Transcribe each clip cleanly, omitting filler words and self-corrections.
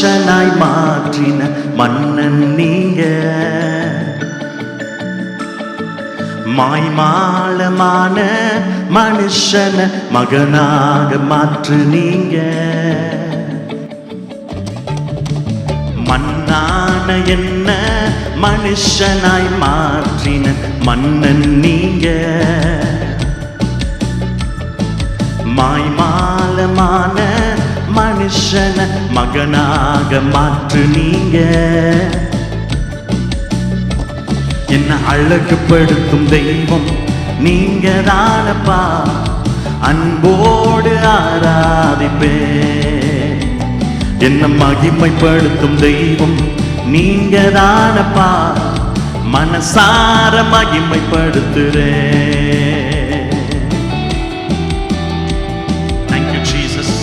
மனுஷனாய் மாற்றின மன்னன் நீங்க. மாய்மாலமான மனுஷன மகனாக மாற்று நீங்க. மண்ணான என்ன மனுஷனாய் மாற்றின மன்னன் நீங்க. மாய்மாலமான மனுஷன மகனாக மாற்று நீங்க. என்ன அழகுபடுத்தும் தெய்வம் நீங்க தானப்பா, அன்போடு ஆராதிப்பே. என்ன மகிமைப்படுத்தும் தெய்வம் நீங்க தானப்பா, மனசார மகிமைப்படுத்துறே. Thank you Jesus.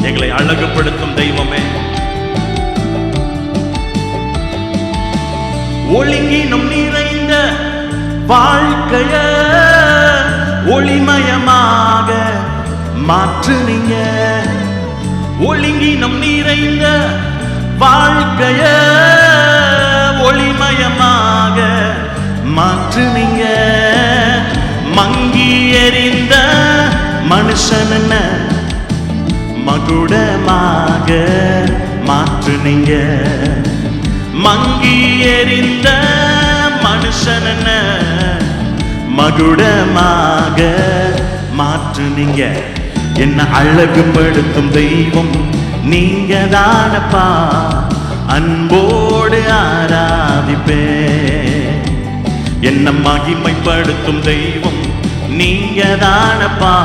எங்களை அழகுபடுத்தும் தெய்வமே, ஒளிங்கினும் நிறைந்த வாழ்க்கைய ஒளிமயமாக மாற்றுனீங்க. ஒளிங்கினும் நிறைந்த வாழ்க்கைய ஒளிமயமாக மாற்றுனீங்க. மங்கி எறிந்த மனுஷன மகுடமாக மாற்றுனீங்க. மங்கி எறிந்த மனுஷன மகுடமாக மாற்றுனீங்க. என்ன அழகுபடுத்தும் தெய்வம் நீங்க தானப்பா, அன்போடு ஆராதிப்பே. என்ன மகிமைப்படுத்தும் தெய்வம் நீங்க தானப்பா,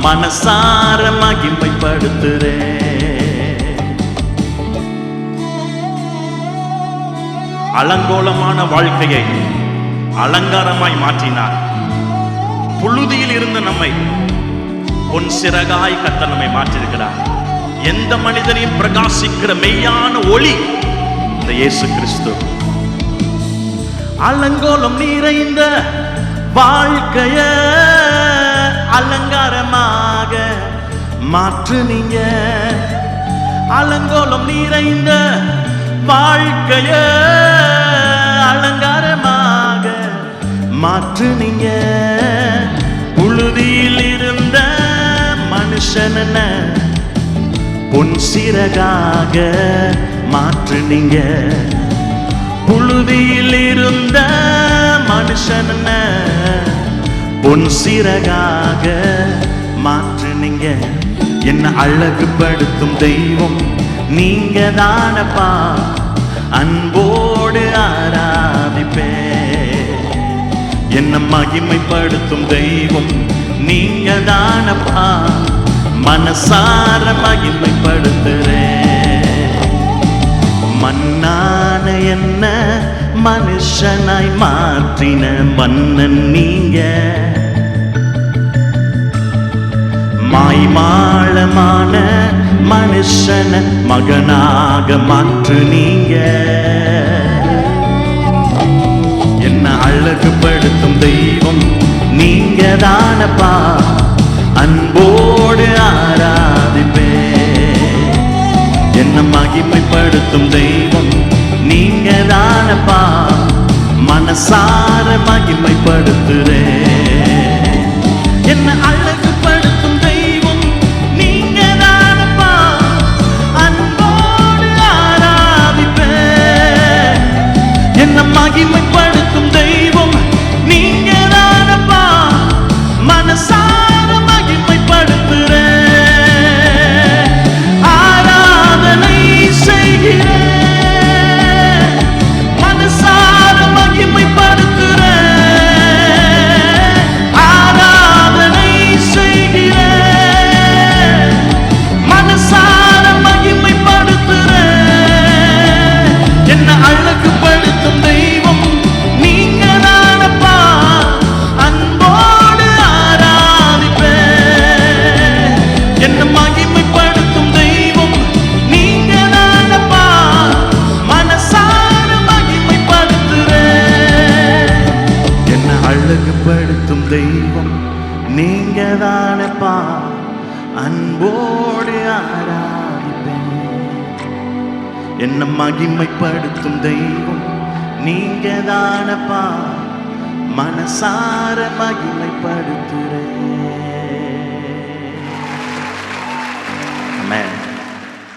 மனசார மகிமைப்படுத்துறே. அலங்கோலமான வாழ்க்கையை அலங்காரமாய் மாற்றினார். புழுதியில் இருந்த நம்மை பொன் சிறகாய் கர்த்தர் நம்மை மாற்றிருக்கிறார். எந்த மனிதனையும் பிரகாசிக்கிற மெய்யான ஒளி இந்த இயேசு கிறிஸ்து. அலங்கோலம் நிறைந்த வாழ்க்கைய அலங்காரமாக மாற்றுனீங்க. அலங்கோலம் நிறைந்த வாழ்க்கைய அலங்காரமாக மாற்றுனீங்க. புழுதியில் இருந்த மனுஷன பொன் சிறகாக மாற்றுனீங்க. புழுதியில் இருந்த மனுஷன பொன் சிறகாக மாற்றுனீங்க. என்ன அழகுபடுத்தும் தெய்வம் நீங்க தானப்பா, அன்போடு ஆராதிப்பே. என்ன மகிமைப்படுத்தும் தெய்வம் நீங்க தானப்பா, மனசார மகிமைப்படுத்துறே. மண்ணான என்ன மனுஷனாய் மாற்றின மன்னன் நீங்க. மாய்மாலமான மனுஷன மகனாக மாற்று நீங்க. என்ன அழகுபடுத்தும் தெய்வம் நீங்க தானப்பா, அன்போடு ஆராதிப்பே. என்ன மகிமைப்படுத்தும் தெய்வம் நீங்க தானப்பா, மனசார மகிமைப்படுத்துறே. என்ன அழகுபடுத்தும் தெய்வம் நீங்க தானப்பா, அன்போடு ஆராதிப்பே. என்ன மகிமைப்படுத்தும் தெய்வம் நீங்க தானப்பா, மனசார மகிமைப்படுத்துறே. ஆராதனை செய்கிறேன், மனசார மகிமைப்படுத்துறே. ஆராதனை செய்கிறேன், மனசார மகிமைப்படுத்துறே. என்ன அழகுபடுத்தும் தெய்வம் நீங்க தானப்பா, அன்போடு ஆராதிப்பே. என்ன மகிமைப்படுத்தும் தெய்வம் நீங்க தானப்பா, மனசார மகிமைப்படுத்துறே. என்ன அழகுபடுத்தும் தெய்வம் நீங்க தானப்பா, அன்போடு ஆராதிப்பே. என்ன மகிமைப்படுத்தும் தெய்வம் நீங்க தானப்பா, மனசார மகிமைப்படுத்துறேன்.